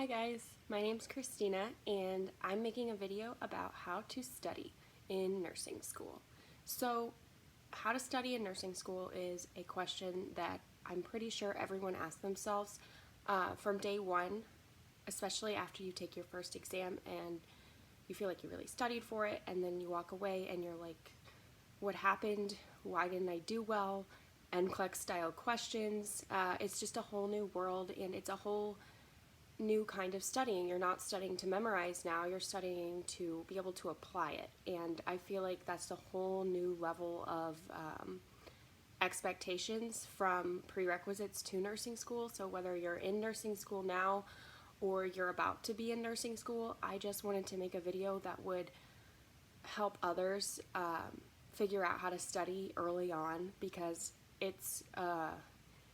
guys, my name's Christina and I'm making a video about how to study in nursing school. So, how to study in nursing school is a question that I'm pretty sure everyone asks themselves from day one, especially after you take your first exam and you feel like you really studied for it, and then you walk away and you're like, what happened? Why didn't I do well? NCLEX style questions. It's just a whole new world, and it's a whole new kind of studying. You're not studying to memorize now, you're studying to be able to apply it. And I feel like that's a whole new level of expectations from prerequisites to nursing school. So whether you're in nursing school now or you're about to be in nursing school, I just wanted to make a video that would help others figure out how to study early on, because it's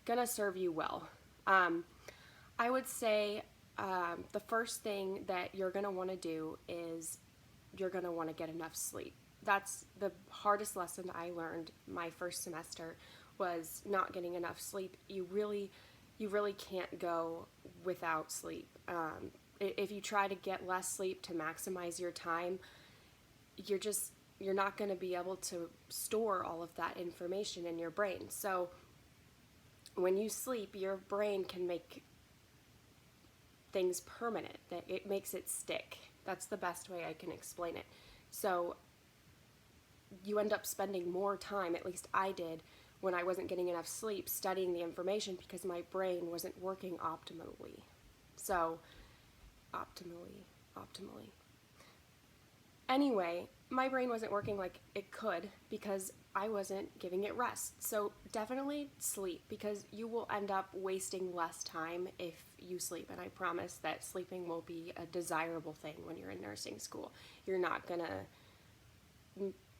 gonna serve you well. I would say the first thing that you're going to want to do is you're going to want to get enough sleep. That's the hardest lesson I learned my first semester, was not getting enough sleep. You really can't go without sleep. If you try to get less sleep to maximize your time, you're not going to be able to store all of that information in your brain. So when you sleep, your brain can make things permanent, that it makes it stick. That's the best way I can explain it. So you end up spending more time, at least I did, when I wasn't getting enough sleep, studying the information because my brain wasn't working optimally. So, optimally. Anyway, my brain wasn't working like it could because I wasn't giving it rest. So definitely sleep, because you will end up wasting less time if you sleep. And I promise that sleeping will be a desirable thing when you're in nursing school. You're not gonna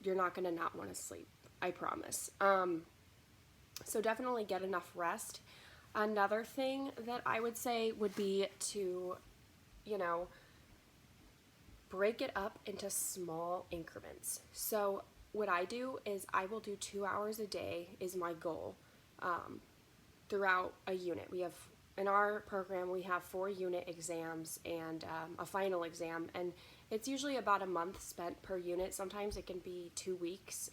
not want to sleep. I promise. So definitely get enough rest. Another thing that I would say would be to, break it up into small increments. So what I do is I will do 2 hours a day is my goal throughout a unit. In our program, we have 4 unit exams and a final exam, and it's usually about a month spent per unit. Sometimes it can be 2 weeks,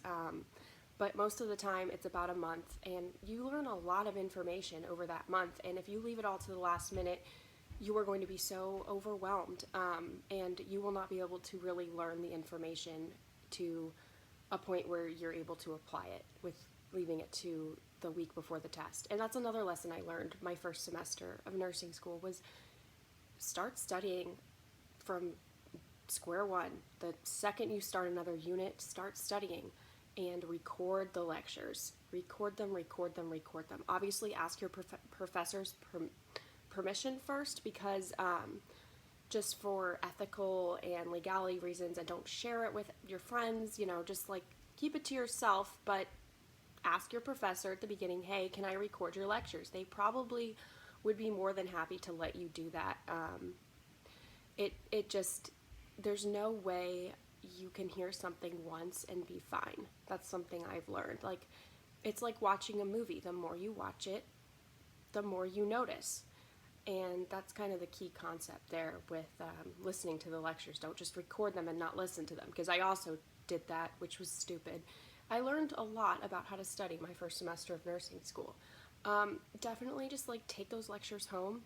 but most of the time it's about a month, and you learn a lot of information over that month. And if you leave it all to the last minute, you are going to be so overwhelmed, and you will not be able to really learn the information to a point where you're able to apply it with leaving it to the week before the test. And that's another lesson I learned my first semester of nursing school, was start studying from square one. The second you start another unit, start studying and record the lectures. Record them. Obviously ask your professors permission first, because just for ethical and legality reasons, and don't share it with your friends, just like keep it to yourself, but ask your professor at the beginning, hey, can I record your lectures? They probably would be more than happy to let you do that. There's no way you can hear something once and be fine. That's something I've learned. Like, it's like watching a movie. The more you watch it, the more you notice. And that's kind of the key concept there with listening to the lectures. Don't just record them and not listen to them, because I also did that, which was stupid. I learned a lot about how to study my first semester of nursing school. Definitely just take those lectures home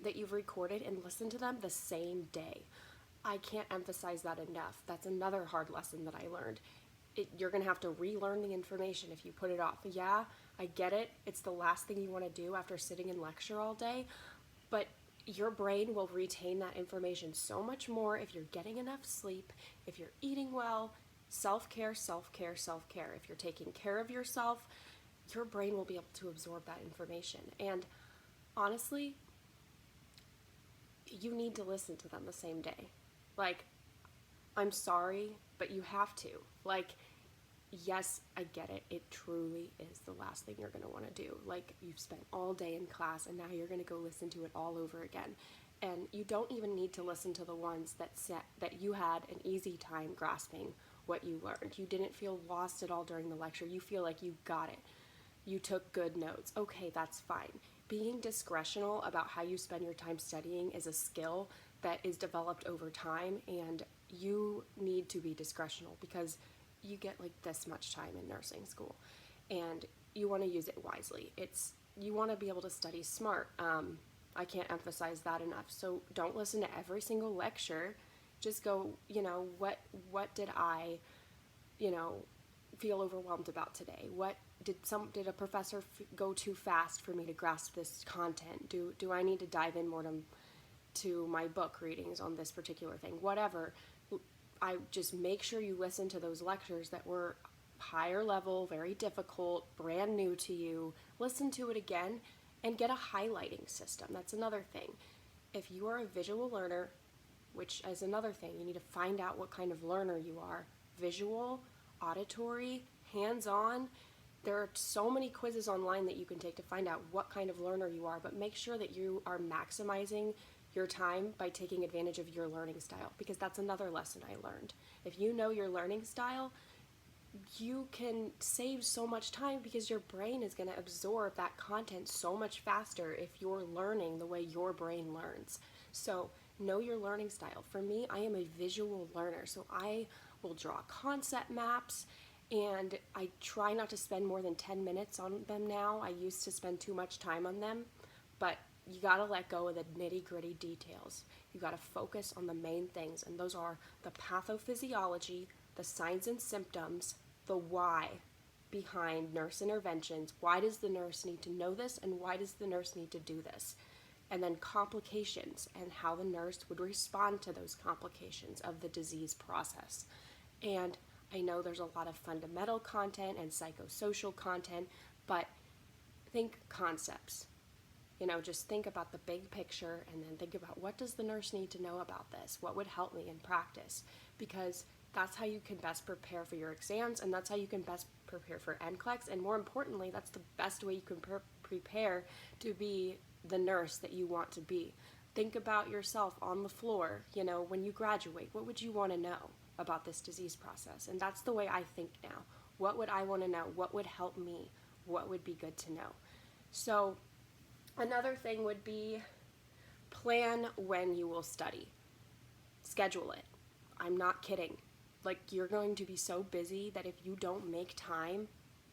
that you've recorded and listen to them the same day. I can't emphasize that enough. That's another hard lesson that I learned. You're going to have to relearn the information if you put it off. Yeah, I get it. It's the last thing you want to do after sitting in lecture all day, but your brain will retain that information so much more if you're getting enough sleep, if you're eating well. Self-care. If you're taking care of yourself, your brain will be able to absorb that information. And honestly, you need to listen to them the same day. I'm sorry, but you have to. Yes, I get it. It truly is the last thing you're going to want to do. You've spent all day in class, and now you're going to go listen to it all over again. And you don't even need to listen to the ones that you had an easy time grasping what you learned. You didn't feel lost at all during the lecture. You feel like you got it. you took good notes. Okay, that's fine. Being discretional about how you spend your time studying is a skill that is developed over time, and you need to be discretional because you get like this much time in nursing school, and you want to use it wisely. You want to be able to study smart. I can't emphasize that enough. So don't listen to every single lecture. Just go, what did I, you know, feel overwhelmed about today? What did a professor go too fast for me to grasp this content? Do I need to dive in more to my book readings on this particular thing? Whatever. I just make sure you listen to those lectures that were higher level, very difficult, brand new to you. Listen to it again and get a highlighting system. That's another thing. If you are a visual learner, which is another thing, you need to find out what kind of learner you are. Visual, auditory, hands-on. There are so many quizzes online that you can take to find out what kind of learner you are, but make sure that you are maximizing your time by taking advantage of your learning style, because that's another lesson I learned. If you know your learning style, you can save so much time because your brain is going to absorb that content so much faster if you're learning the way your brain learns. So know your learning style. For me, I am a visual learner, so I will draw concept maps, and I try not to spend more than 10 minutes on them now. I used to spend too much time on them, but you gotta let go of the nitty-gritty details. You gotta focus on the main things, and those are the pathophysiology, the signs and symptoms, the why behind nurse interventions. Why does the nurse need to know this, and why does the nurse need to do this? And then complications and how the nurse would respond to those complications of the disease process. And I know there's a lot of fundamental content and psychosocial content, but think concepts. Just think about the big picture, and then think about, what does the nurse need to know about this? What would help me in practice? Because that's how you can best prepare for your exams, and that's how you can best prepare for NCLEX, and more importantly, that's the best way you can prepare to be the nurse that you want to be. Think about yourself on the floor, when you graduate. What would you want to know about this disease process? And that's the way I think now. What would I want to know? What would help me? What would be good to know? So another thing would be, plan when you will study. Schedule it. I'm not kidding. You're going to be so busy that if you don't make time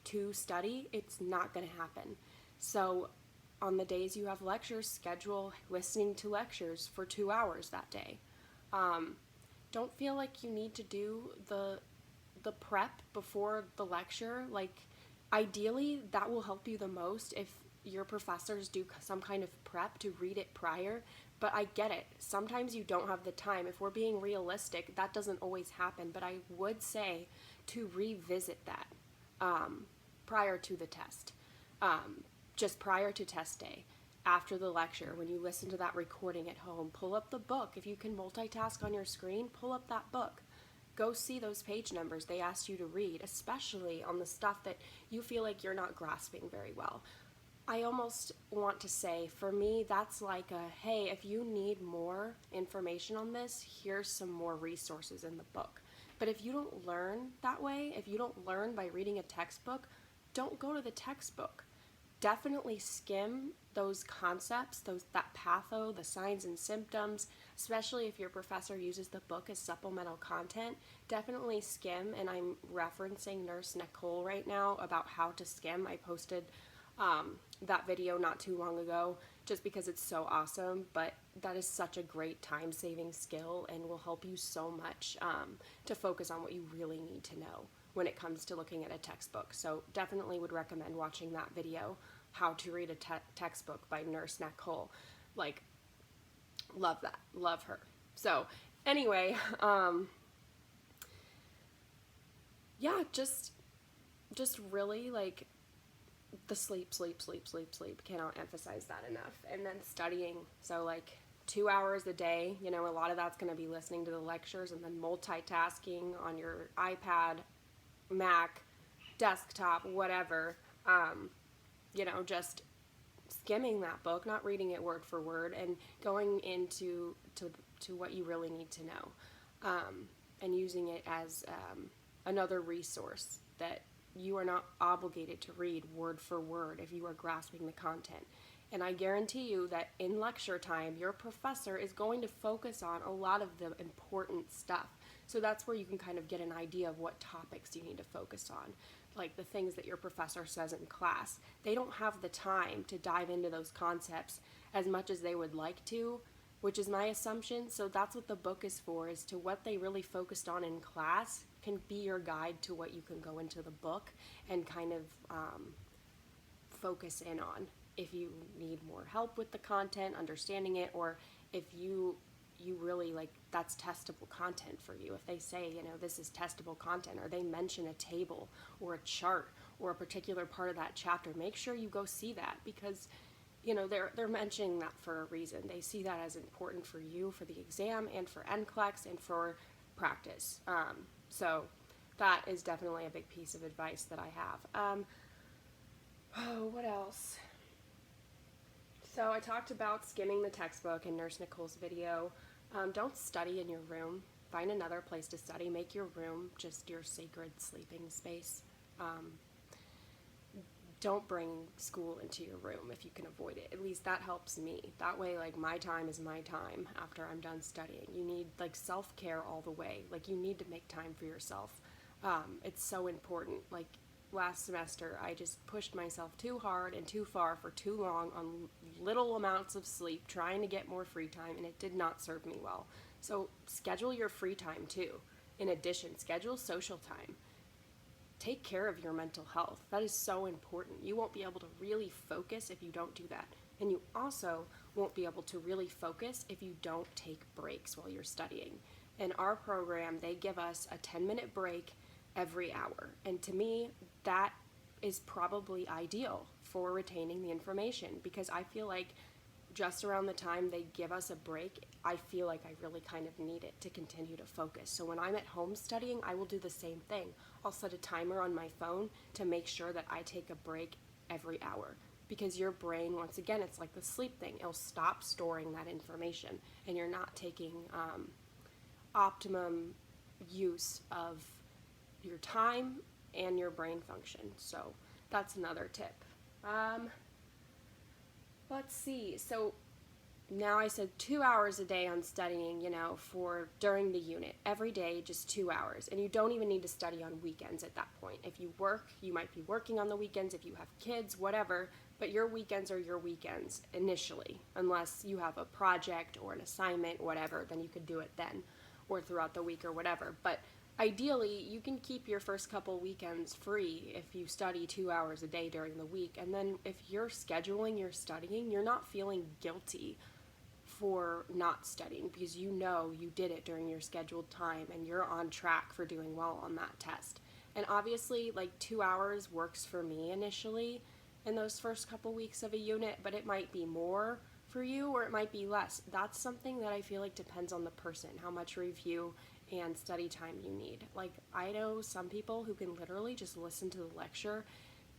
to study, it's not going to happen. So on the days you have lectures, schedule listening to lectures for 2 hours that day. Don't feel like you need to do the prep before the lecture. Ideally, that will help you the most if your professors do some kind of prep to read it prior, but I get it. Sometimes you don't have the time. If we're being realistic, that doesn't always happen, but I would say to revisit that prior to the test, just prior to test day, after the lecture, when you listen to that recording at home, pull up the book. If you can multitask on your screen, pull up that book. Go see those page numbers they asked you to read, especially on the stuff that you feel like you're not grasping very well. I almost want to say, for me, that's like hey, if you need more information on this, here's some more resources in the book. But if you don't learn that way, if you don't learn by reading a textbook, don't go to the textbook. Definitely skim those concepts, that patho, the signs and symptoms, especially if your professor uses the book as supplemental content. Definitely skim, and I'm referencing Nurse Nicole right now about how to skim. I posted that video not too long ago just because it's so awesome, but that is such a great time-saving skill and will help you so much to focus on what you really need to know when it comes to looking at a textbook. So definitely would recommend watching that video, How to Read a Textbook by Nurse Nicole. Love that. Love her. So anyway, yeah, just really the sleep. Cannot emphasize that enough. And then studying. So 2 hours a day, a lot of that's going to be listening to the lectures, and then multitasking on your iPad, Mac, desktop, whatever. Just skimming that book, not reading it word for word, and going into to what you really need to know, and using it as another resource that you are not obligated to read word for word if you are grasping the content. And I guarantee you that in lecture time, your professor is going to focus on a lot of the important stuff. So that's where you can kind of get an idea of what topics you need to focus on, like the things that your professor says in class. They don't have the time to dive into those concepts as much as they would like to, which is my assumption. So that's what the book is for, is to what they really focused on in class can be your guide to what you can go into the book and kind of focus in on. If you need more help with the content, understanding it, or if you really like that's testable content for you. If they say, this is testable content, or they mention a table or a chart or a particular part of that chapter, make sure you go see that, because they're mentioning that for a reason. They see that as important for you, for the exam, and for NCLEX, and for practice. So that is definitely a big piece of advice that I have. What else? So I talked about skimming the textbook in Nurse Nicole's video. Don't study in your room. Find another place to study. Make your room just your sacred sleeping space. Don't bring school into your room if you can avoid it. At least that helps me. That way, like, my time is my time after I'm done studying. You need, like, self-care all the way. Like, you need to make time for yourself. It's so important. Like, last semester, I just pushed myself too hard and too far for too long on little amounts of sleep, trying to get more free time, and it did not serve me well. So schedule your free time too. In addition, schedule social time. Take care of your mental health. That is so important. You won't be able to really focus if you don't do that. And you also won't be able to really focus if you don't take breaks while you're studying. In our program, they give us a 10-minute break every hour. And to me, that is probably ideal for retaining the information, because I feel like just around the time they give us a break, I feel like I really kind of need it to continue to focus. So when I'm at home studying, I will do the same thing. I'll set a timer on my phone to make sure that I take a break every hour, because your brain, once again, it's like the sleep thing. It'll stop storing that information, and you're not taking optimum use of your time and your brain function. So that's another tip. Let's see. So now I said 2 hours a day on studying, for during the unit. Every day, just 2 hours. And you don't even need to study on weekends at that point. If you work, you might be working on the weekends. If you have kids, whatever. But your weekends are your weekends initially. Unless you have a project or an assignment, whatever, then you could do it then. Or throughout the week or whatever. But ideally, you can keep your first couple weekends free if you study 2 hours a day during the week. And then if you're scheduling your studying, you're not feeling guilty for not studying, because you did it during your scheduled time and you're on track for doing well on that test. And obviously, like, 2 hours works for me initially in those first couple weeks of a unit, but it might be more for you or it might be less. That's something that I feel like depends on the person, how much review and study time you need. Like, I know some people who can literally just listen to the lecture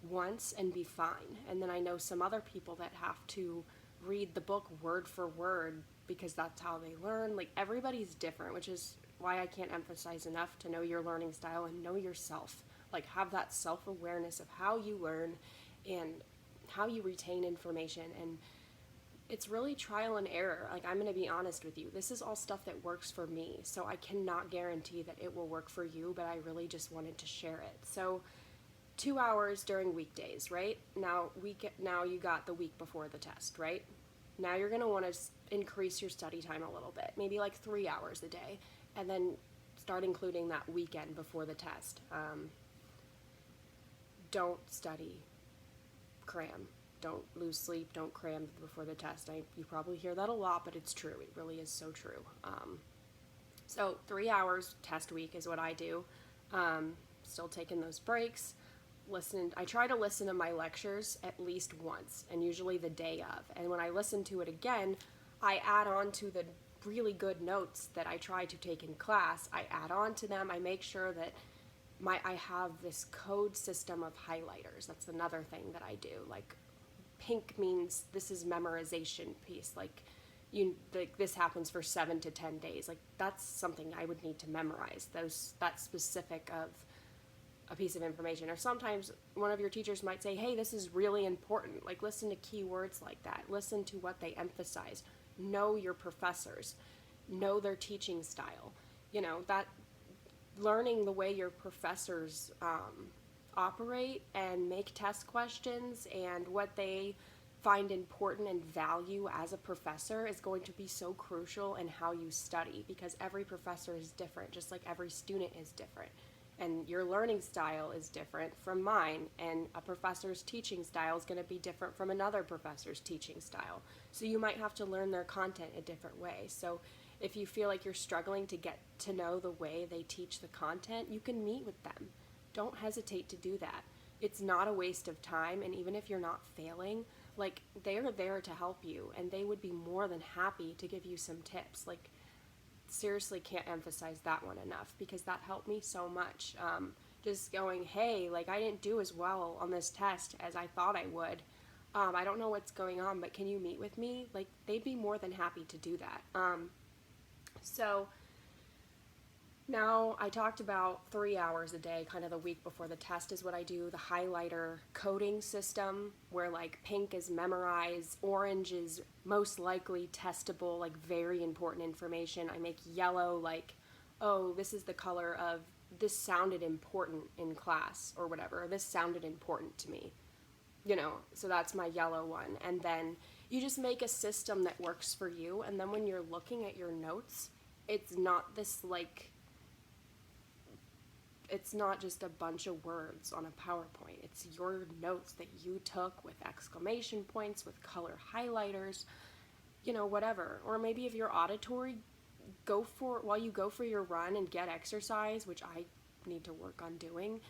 once and be fine. And then I know some other people that have to read the book word for word because that's how they learn. Like, everybody's different, which is why I can't emphasize enough to know your learning style and know yourself. Like, have that self-awareness of how you learn and how you retain information. And it's really trial and error. Like, I'm going to be honest with you. This is all stuff that works for me. So I cannot guarantee that it will work for you, but I really just wanted to share it. So 2 hours during weekdays, right? Now you got the week before the test, right? Now you're going to want to increase your study time a little bit, maybe like 3 hours a day, and then start including that weekend before the test. Don't study, cram. Don't lose sleep, don't cram before the test. You probably hear that a lot, but it's true. It really is so true. So 3 hours test week is what I do. Still taking those breaks. I try to listen to my lectures at least once, and usually the day of. And when I listen to it again, I add on to the really good notes that I try to take in class. I add on to them. I make sure that I have this code system of highlighters. That's another thing that I do. Like, pink means this is memorization piece. Like, this happens for 7 to 10 days. Like, that's something I would need to memorize. That specific of a piece of information. Or sometimes one of your teachers might say, hey, this is really important. Like, listen to key words like that. Listen to what they emphasize. Know your professors. Know their teaching style. You know, that learning the way your professors operate and make test questions and what they find important and value as a professor is going to be so crucial in how you study, because every professor is different, just like every student is different. And your learning style is different from mine, and a professor's teaching style is going to be different from another professor's teaching style. So you might have to learn their content a different way. So if you feel like you're struggling to get to know the way they teach the content, you can meet with them. Don't hesitate to do that. It's not a waste of time, and even if you're not failing, like, they're there to help you, and they would be more than happy to give you some tips. Like, seriously can't emphasize that one enough, because that helped me so much. Just going, hey, like, I didn't do as well on this test as I thought I would. I don't know what's going on, but can you meet with me? Like, they'd be more than happy to do that. So now I talked about 3 hours a day, kind of the week before the test is what I do. The highlighter coding system, where like pink is memorized, orange is most likely testable, like very important information. I make yellow like, oh, this is the color of this sounded important in class or whatever. Or this sounded important to me. You know, so that's my yellow one. And then you just make a system that works for you. And then when you're looking at your notes, it's not this like, it's not just a bunch of words on a PowerPoint. It's your notes that you took with exclamation points, with color highlighters, you know, whatever. Or maybe if you're auditory, while you go for your run and get exercise, which I need to work on doing,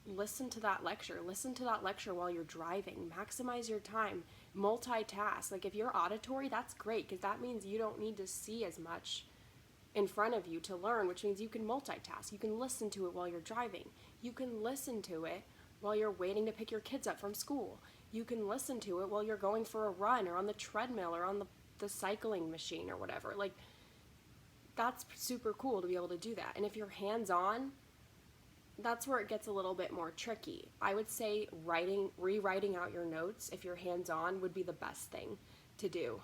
listen to that lecture. Listen to that lecture while you're driving. Maximize your time. Multitask. Like, if you're auditory, that's great, because that means you don't need to see as much in front of you to learn, which means you can multitask. You can listen to it while you're driving. You can listen to it while you're waiting to pick your kids up from school. You can listen to it while you're going for a run or on the treadmill or on the cycling machine or whatever. Like, that's super cool to be able to do that. And if you're hands-on, that's where it gets a little bit more tricky. I would say rewriting out your notes, if you're hands-on, would be the best thing to do,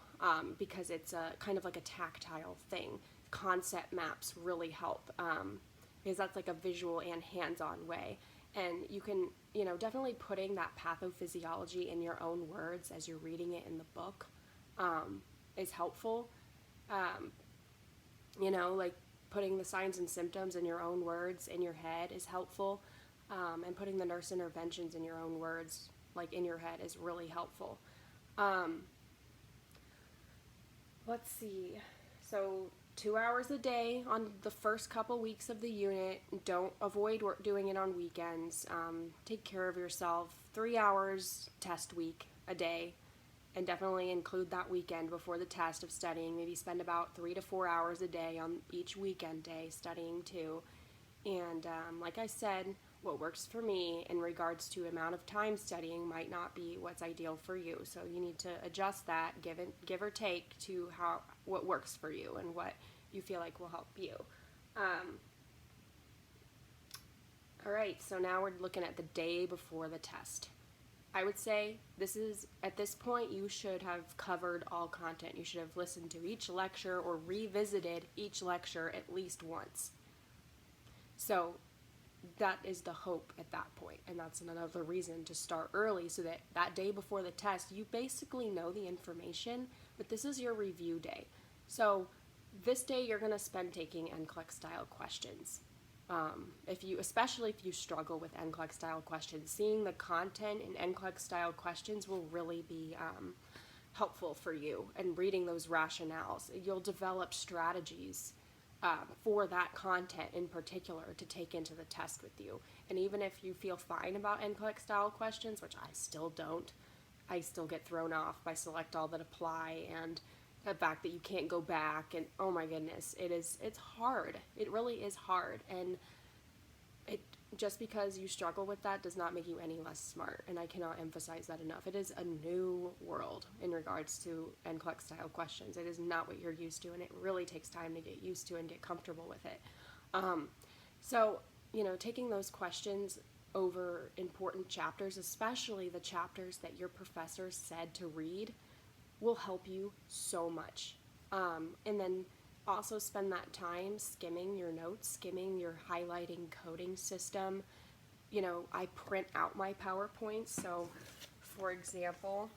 because it's a kind of like a tactile thing. Concept maps really help, because that's like a visual and hands-on way. And you can, you know, definitely putting that pathophysiology in your own words as you're reading it in the book is helpful. You know, like putting the signs and symptoms in your own words in your head is helpful, and putting the nurse interventions in your own words, like in your head, is really helpful. Let's see. So 2 hours a day on the first couple weeks of the unit. Don't avoid doing it on weekends. Take care of yourself. 3 hours test week a day, and definitely include that weekend before the test of studying. Maybe spend about 3 to 4 hours a day on each weekend day studying too. And like I said, what works for me in regards to amount of time studying might not be what's ideal for you. So you need to adjust that, give or take, to what works for you and what you feel like will help you. All right, so now we're looking at the day before the test. I would say at this point, you should have covered all content. You should have listened to each lecture or revisited each lecture at least once. So that is the hope at that point, and that's another reason to start early, so that that day before the test, you basically know the information, but this is your review day. So this day you're going to spend taking NCLEX style questions. Especially if you struggle with NCLEX style questions, seeing the content in NCLEX style questions will really be helpful for you, and reading those rationales. You'll develop strategies for that content in particular to take into the test with you. And even if you feel fine about NCLEX style questions, which I still don't, I still get thrown off by select all that apply and the fact that you can't go back, and oh my goodness, it's hard. It really is hard, and just because you struggle with that does not make you any less smart, and I cannot emphasize that enough. It is a new world in regards to NCLEX style questions. It is not what you're used to, and it really takes time to get used to and get comfortable with it. So, taking those questions, over important chapters, especially the chapters that your professor said to read, will help you so much. And then also spend that time skimming your notes, skimming your highlighting coding system. You know, I print out my PowerPoints, so for example,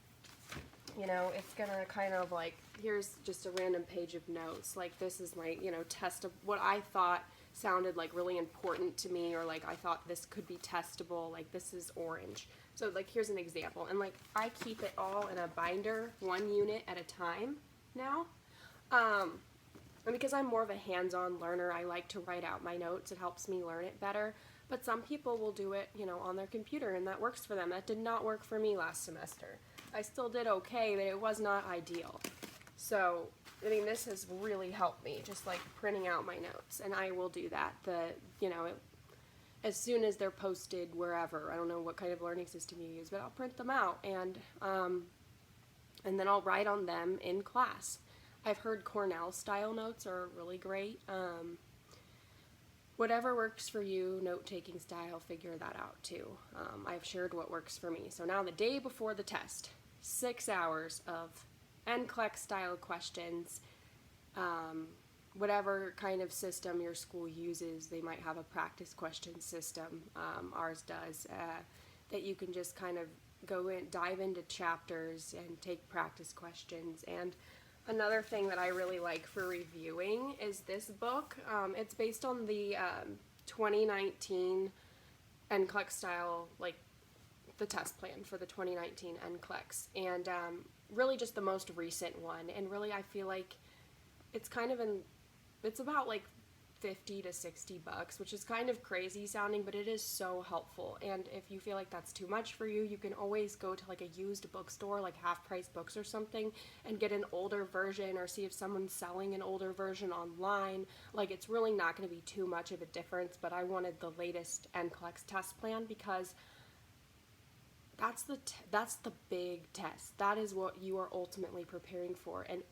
you know, it's gonna kind of like, here's just a random page of notes. Like, this is my, you know, test of what I thought sounded like really important to me, or like I thought this could be testable. Like, this is orange. So like, here's an example. And like, I keep it all in a binder, one unit at a time now. And because I'm more of a hands-on learner, I like to write out my notes. It helps me learn it better. But some people will do it, you know, on their computer, and that works for them. That did not work for me last semester. I still did okay, but it was not ideal. So, I mean, this has really helped me, just like printing out my notes. And I will do that, as soon as they're posted wherever. I don't know what kind of learning system you use, but I'll print them out, and then I'll write on them in class. I've heard Cornell style notes are really great. Whatever works for you, note-taking style, figure that out too. I've shared what works for me. So now the day before the test, 6 hours of NCLEX style questions. Whatever kind of system your school uses, they might have a practice question system. Ours does, that you can just kind of go in, dive into chapters and take practice questions. And another thing that I really like for reviewing is this book. It's based on the 2019 NCLEX style, like the test plan for the 2019 NCLEX, and really just the most recent one. And really, I feel like it's kind of it's about like $50 to $60, which is kind of crazy sounding, but it is so helpful. And if you feel like that's too much for you, you can always go to like a used bookstore, like Half Price Books or something, and get an older version, or see if someone's selling an older version online. Like, it's really not going to be too much of a difference, but I wanted the latest NCLEX test plan because that's the big test. That is what you are ultimately preparing for. And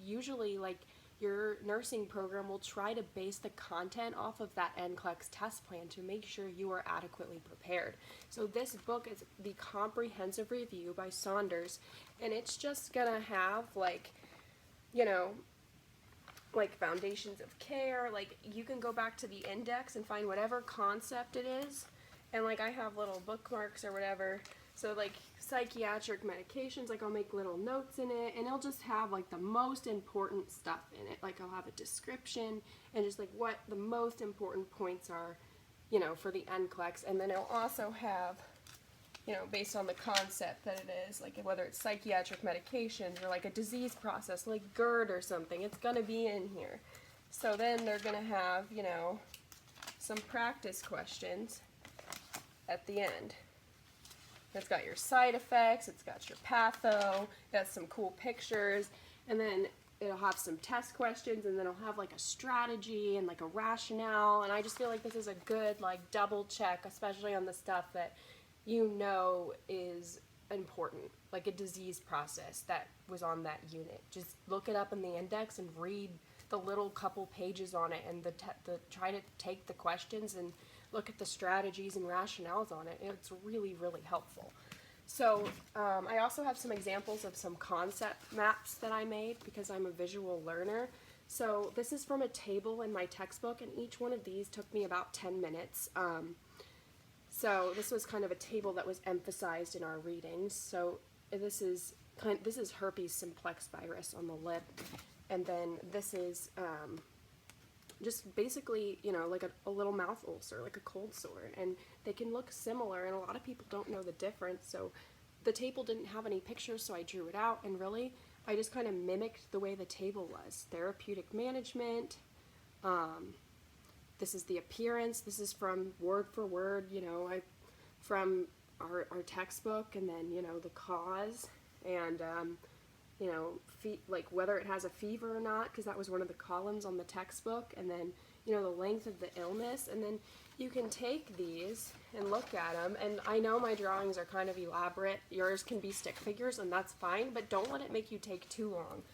usually, like, your nursing program will try to base the content off of that NCLEX test plan to make sure you are adequately prepared. So this book is the Comprehensive Review by Saunders, and it's just gonna have, like, you know, like foundations of care. Like, you can go back to the index and find whatever concept it is, and like I have little bookmarks or whatever. So like psychiatric medications, like I'll make little notes in it, and it'll just have like the most important stuff in it. Like, I'll have a description and just like what the most important points are, you know, for the NCLEX. And then it'll also have, you know, based on the concept that it is, like whether it's psychiatric medications or like a disease process like GERD or something, it's going to be in here. So then they're going to have, you know, some practice questions at the end. It's got your side effects, it's got your patho, it has some cool pictures, and then it'll have some test questions, and then it'll have like a strategy and like a rationale. And I just feel like this is a good like double check, especially on the stuff that you know is important, like a disease process that was on that unit. Just look it up in the index and read the little couple pages on it, and try to take the questions and look at the strategies and rationales on it. It's really, really helpful. So I also have some examples of some concept maps that I made because I'm a visual learner. So this is from a table in my textbook, and each one of these took me about 10 minutes. So this was kind of a table that was emphasized in our readings. So this is herpes simplex virus on the lip, and then this is just basically, you know, like a little mouth ulcer, like a cold sore, and they can look similar, and a lot of people don't know the difference. So the table didn't have any pictures, so I drew it out, and really I just kind of mimicked the way the table was. Therapeutic management, this is the appearance, this is from word for word, you know, from our textbook, and then, you know, the cause, and you know, like whether it has a fever or not, because that was one of the columns on the textbook, and then, you know, the length of the illness. And then you can take these and look at them, and I know my drawings are kind of elaborate. Yours can be stick figures, and that's fine, but don't let it make you take too long,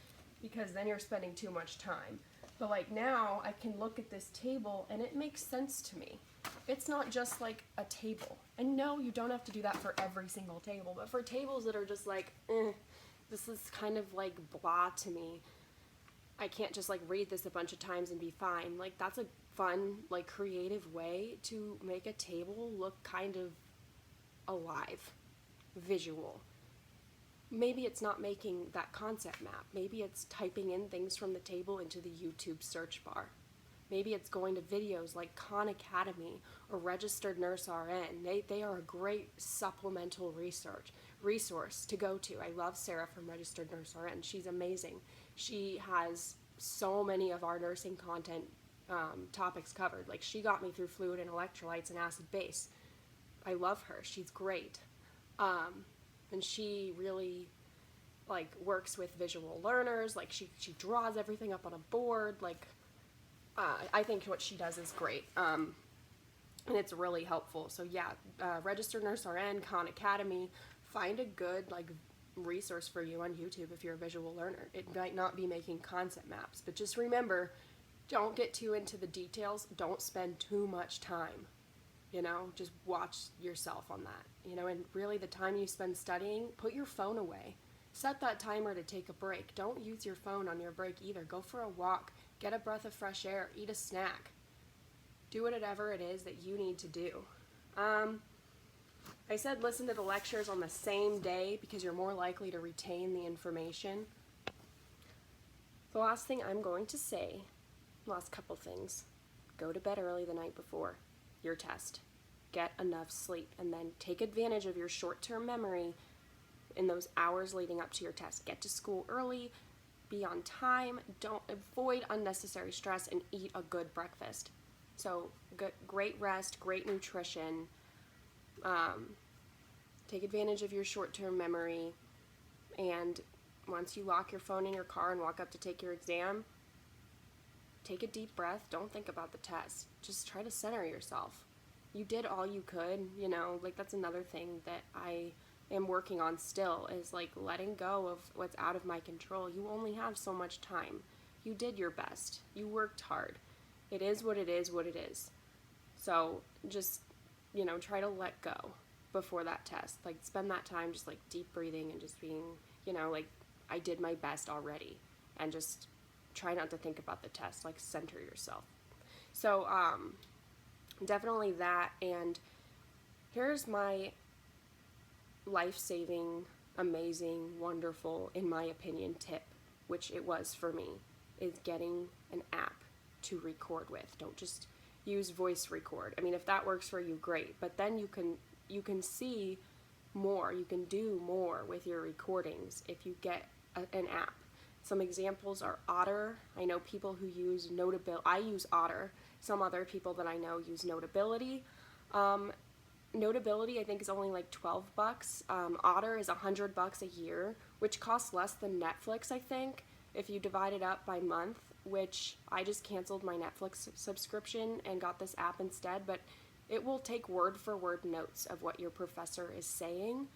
because then you're spending too much time. But like now, I can look at this table, and it makes sense to me. it's not just like a table. And no, you don't have to do that for every single table, but for tables that are just like, this is kind of like blah to me. I can't just like read this a bunch of times and be fine. Like that's a fun, like creative way to make a table look kind of alive, visual. Maybe it's not making that concept map. Maybe it's typing in things from the table into the YouTube search bar. Maybe it's going to videos like Khan Academy or Registered Nurse RN. They are a great supplemental resource to go to. I love Sarah from Registered Nurse RN. She's amazing. She has so many of our nursing content topics covered. Like she got me through fluid and electrolytes and acid base. I love her. She's great. And she really like works with visual learners. Like she draws everything up on a board. Like I think what she does is great. And it's really helpful. So yeah, Registered Nurse RN, Khan Academy, find a good like resource for you on YouTube if you're a visual learner. It might not be making concept maps, but just remember, don't get too into the details. Don't spend too much time. Just watch yourself on that. And really the time you spend studying, put your phone away. Set that timer to take a break. Don't use your phone on your break either. Go for a walk, get a breath of fresh air, eat a snack. Do whatever it is that you need to do. I said listen to the lectures on the same day because you're more likely to retain the information. The last thing I'm going to say, last couple things, go to bed early the night before your test. Get enough sleep and then take advantage of your short-term memory in those hours leading up to your test. Get to school early, be on time, don't avoid unnecessary stress, and eat a good breakfast. So great rest, great nutrition. Take advantage of your short-term memory, and once you lock your phone in your car and walk up to take your exam, take a deep breath. Don't think about the test. Just try to center yourself. You did all you could, like that's another thing that I am working on still is like letting go of what's out of my control. You only have so much time. You did your best. You worked hard. It is what it is, what it is. So just, try to let go before that test. Like spend that time just like deep breathing and just being, like I did my best already, and just try not to think about the test, like center yourself. So definitely that. And here's my life-saving, amazing, wonderful, in my opinion, tip, which it was for me, is getting an app to record with. Don't just use voice record. I mean, if that works for you, great, but then you can see more, you can do more with your recordings if you get an app. Some examples are Otter. I know people who use Notability. I use Otter. Some other people that I know use Notability. Notability I think is only like $12. Otter is $100 a year, which costs less than Netflix, I think, if you divide it up by month, which I just canceled my Netflix subscription and got this app instead, but it will take word for word notes of what your professor is saying,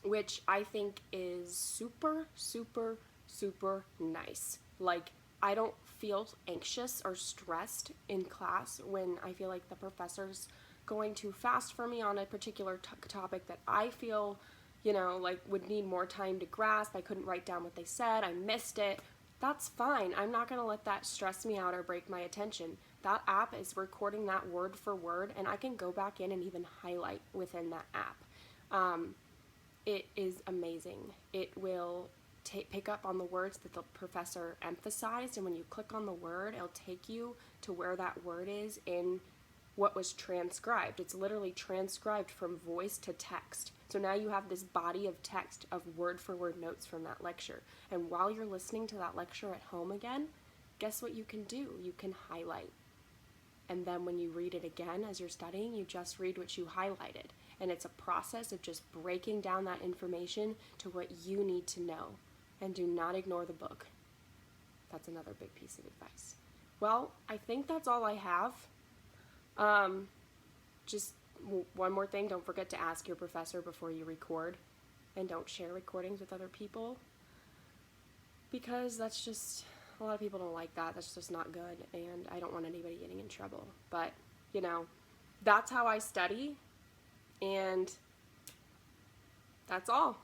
which I think is super, super, super nice. Like, I don't feel anxious or stressed in class when I feel like the professor's going too fast for me on a particular topic that I feel, like would need more time to grasp. I couldn't write down what they said. I missed it. That's fine. I'm not going to let that stress me out or break my attention. That app is recording that word for word, and I can go back in and even highlight within that app. It is amazing. It will pick up on the words that the professor emphasized, and when you click on the word, it'll take you to where that word is in what was transcribed. It's literally transcribed from voice to text. So now you have this body of text of word for word notes from that lecture. And while you're listening to that lecture at home again, guess what you can do? You can highlight. And then when you read it again as you're studying, you just read what you highlighted. And it's a process of just breaking down that information to what you need to know. And do not ignore the book. That's another big piece of advice. Well, I think that's all I have. Just one more thing, don't forget to ask your professor before you record, and don't share recordings with other people, because that's just a lot of people don't like that. That's just not good, and I don't want anybody getting in trouble. But, you know, that's how I study, and that's all.